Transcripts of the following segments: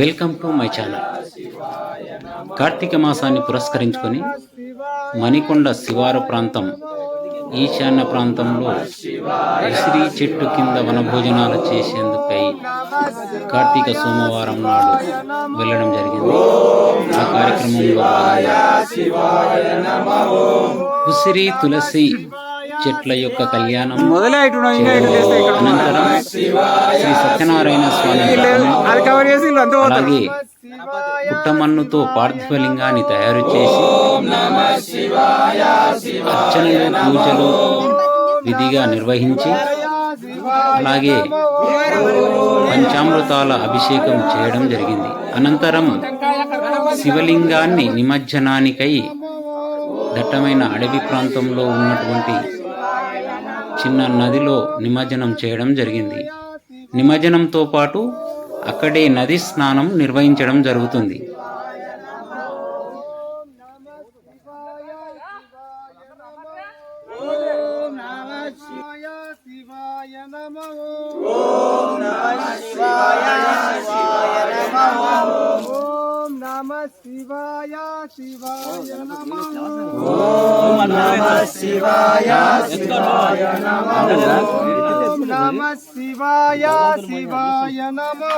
Welcome to my channel. కార్తీక మాసాన్ని పురస్కరించుకొని మణికొండ శివారు ప్రాంతం ఈశాన్య ప్రాంతంలో ఉసిరి చెట్టు కింద వనభోజనాలు చేసేందుకై కార్తీక సోమవారం నాడు వెళ్ళడం జరిగింది. ఆ కార్యక్రమంలో ఉసిరి తులసి చెట్ల యొక్క కళ్యాణం అనంతరం శ్రీ సత్యనారాయణ స్వామి అలాగే పుట్టమన్నుతో పార్థివలింగాన్ని తయారు చేసి అర్చనలు పూజలు విధిగా నిర్వహించి అలాగే పంచామృతాల అభిషేకం చేయడం జరిగింది. అనంతరం శివలింగాన్ని నిమజ్జనానికై దట్టమైన అడవి ప్రాంతంలో ఉన్నటువంటి చిన్న నదిలో నిమజ్జనం చేయడం జరిగింది. నిమజ్జనంతో పాటు అక్కడే నది స్నానం నిర్వహించడం జరుగుతుంది. శివాయ శివాయ నమః. ఓం నమః శివాయ శివాయ నమః. ఓం నమః శివాయ శివాయ నమః.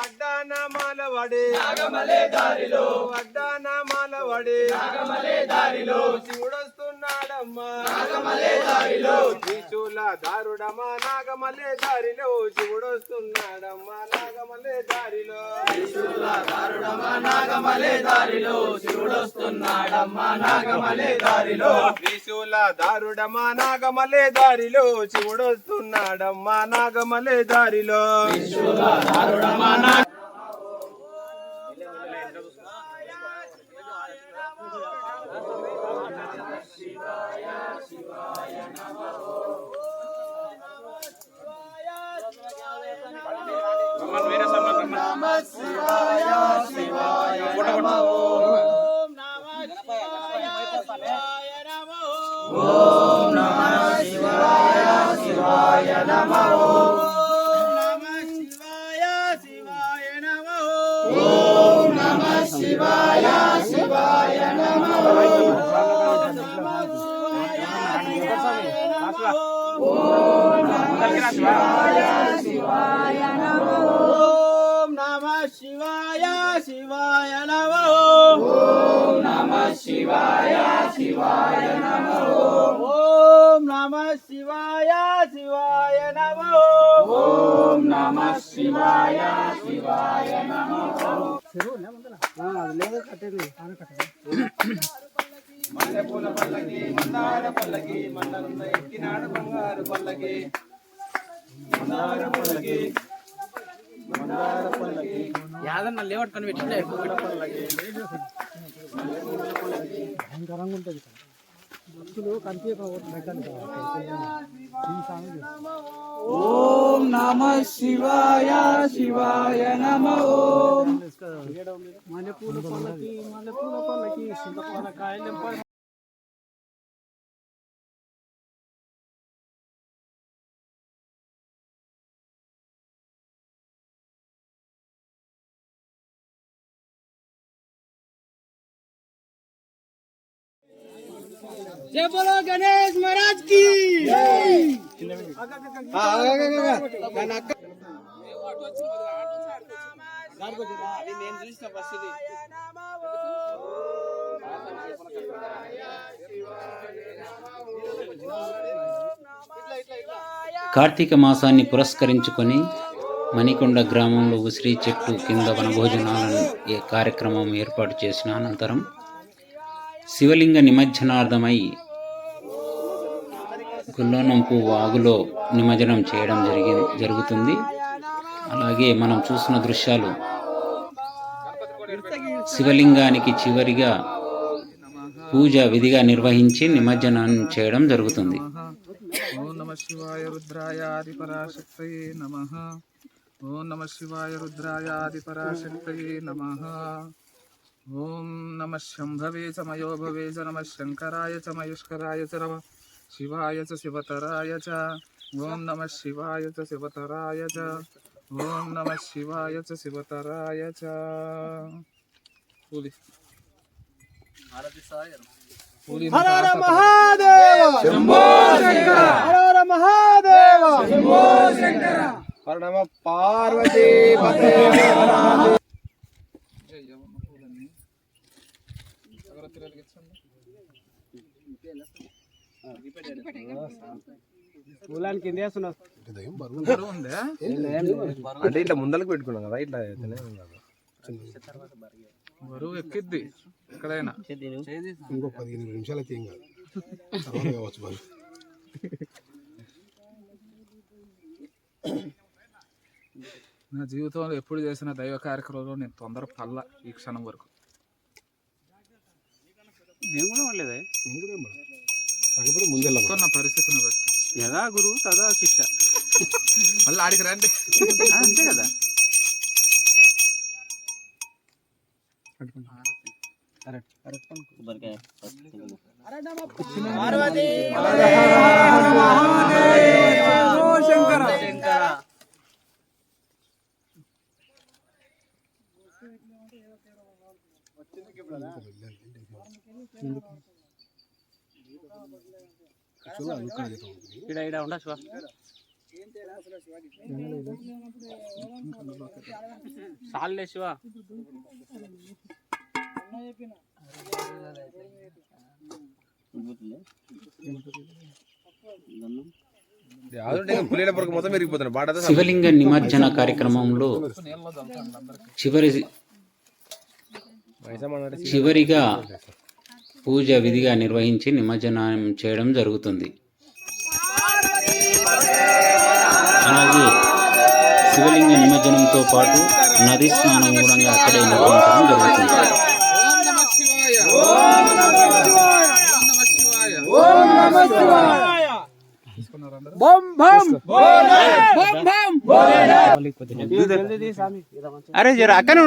అడ్డానామాల వడే నాగమలే దారిలో, అడ్డానామాల వడే నాగమలే దారిలో, శివుడొస్తున్నాడమ్మా నాగమలే దారిలో, త్రిశూల దారుడమ్మా నాగమలే దారిలో, శివుడొస్తున్నాడమ్మా నాగమలే దారిలో, త్రిశూల దారుడమ్మా నాగమలే దారిలో, శివుడొస్తున్నాడమ్మా నాగమలే దారిలో, త్రిశూల దారుడమ్మా నాగమలే దారిలో, శివుడొస్తున్నాడమ్మా నాగమలే దారిలో, త్రిశూల దారుడమ్మా మల్లెపూల పల్లకి మందార పల్లకి మండలంలో ఎక్కినాడు బంగారు పల్లకి మందార పల్లకి మందార పల్లకి యాదన్న లేవట్ కని పెట్టిండే పల్లకి భయంకరంగా ఉంటుంది. భక్తులు ఓం నమః శివాయ శివాయ నమః. ఓం మల్లెపూల పల్లకి మల్లెపూల పల్లకి సింతపూల కాయలు जय बोलो गणेश महाराज की కార్తీక మాసాన్ని పురస్కరించుకొని మణికొండ గ్రామంలో ఉసిరి చెట్టు కింద వనభోజనాలను కార్యక్రమం ఏర్పాటు చేసిన అనంతరం శివలింగ నిమజ్జనార్థమై గుల్లోనంపు వాగులో నిమజ్జనం చేయడం జరుగుతుంది. అలాగే మనం చూసిన దృశ్యాలు శివలింగానికి చివరిగా పూజ విధిగా నిర్వహించి నిమజ్జనం చేయడం జరుగుతుంది. ఓం నమః శివాయ రుద్రాయ ఆది పరాశక్తయే నమః. ఓం నమః శివాయ రుద్రాయ ఆది పరాశక్తయే నమః. ఓం నమః శంభవే చ మయో భవే చ నమః శంకరాయ చ మయుష్కరాయ చ నమః శివాయ చ శివతరాయ చ ఓం నమః శివాయ చ శివతరాయ చ ఓం నమః శివాయ చ శివతరాయ చ. పూలి హర హర మహాదేవ శంభో శంకర హర హర మహాదేవ శంభో శంకర హర నమ పార్వతీ పతే పూలానికి కింద వేస్తున్నా అంటే ఇట్లా ముందరకు పెట్టుకున్నాం కదా ఇట్లా బరువు ఎక్కిద్ది ఎక్కడైనా. ఇంకో 15 నిమిషాలు అయితే ఏం కాదు కావచ్చు మరి. నా జీవితంలో ఎప్పుడు చేసిన దైవ కార్యక్రమంలో నేను తొందర పల్ల ఈ క్షణం వరకు. నేను కూడా ఉండలేదే. కాకపోతే ముందెళ్ళ నా పరిస్థితిని బట్టి యదా గురు తదా శిక్ష. మళ్ళీ ఆడికి రండి. అంతే కదా. ఉండా శివ. చాలే శివ. మొత్తం మెరిగిపోతున్నాయి బాట. శివలింగ నిమజ్జన కార్యక్రమంలో చివరిగా పూజ విధిగా నిర్వహించి నిమజ్జనం చేయడం జరుగుతుంది. అలాగే శివలింగ నిమజ్జనంతో పాటు నది స్నానం కూడా అక్కడే నిర్వహించడం జరుగుతుంది. అరే జర అక్కడ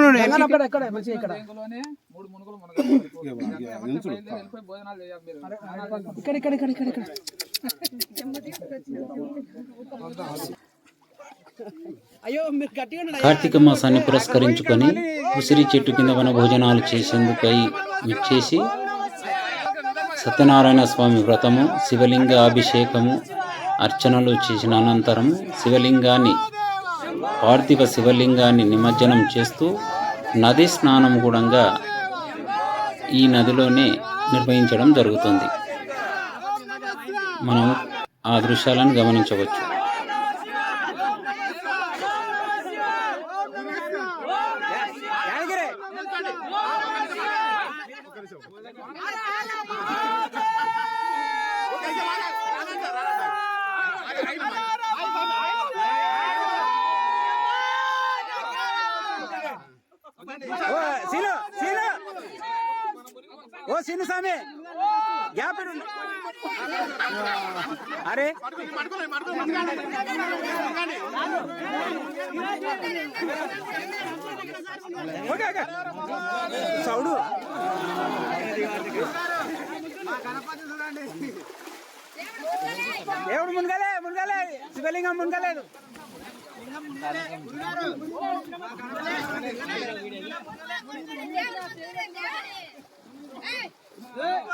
కార్తీక మాసాన్ని పురస్కరించుకొని ఉసిరి చెట్టు కింద వన భోజనాలు చేసేందుకై విచ్చేసి సత్యనారాయణ స్వామి వ్రతము, శివలింగ అభిషేకము, అర్చనలు చేసిన అనంతరం పార్థివ శివలింగాన్ని నిమజ్జనం చేస్తూ నది స్నానం కూడా ఈ నదిలోనే నిర్వహించడం జరుగుతుంది. మనం ఆ దృశ్యాలను గమనించవచ్చు. ఓ సీను స్వామి గ్యాప్ అరే సౌడు దేవుడు మునగలే శివలింగం మునగలేదు. Hey!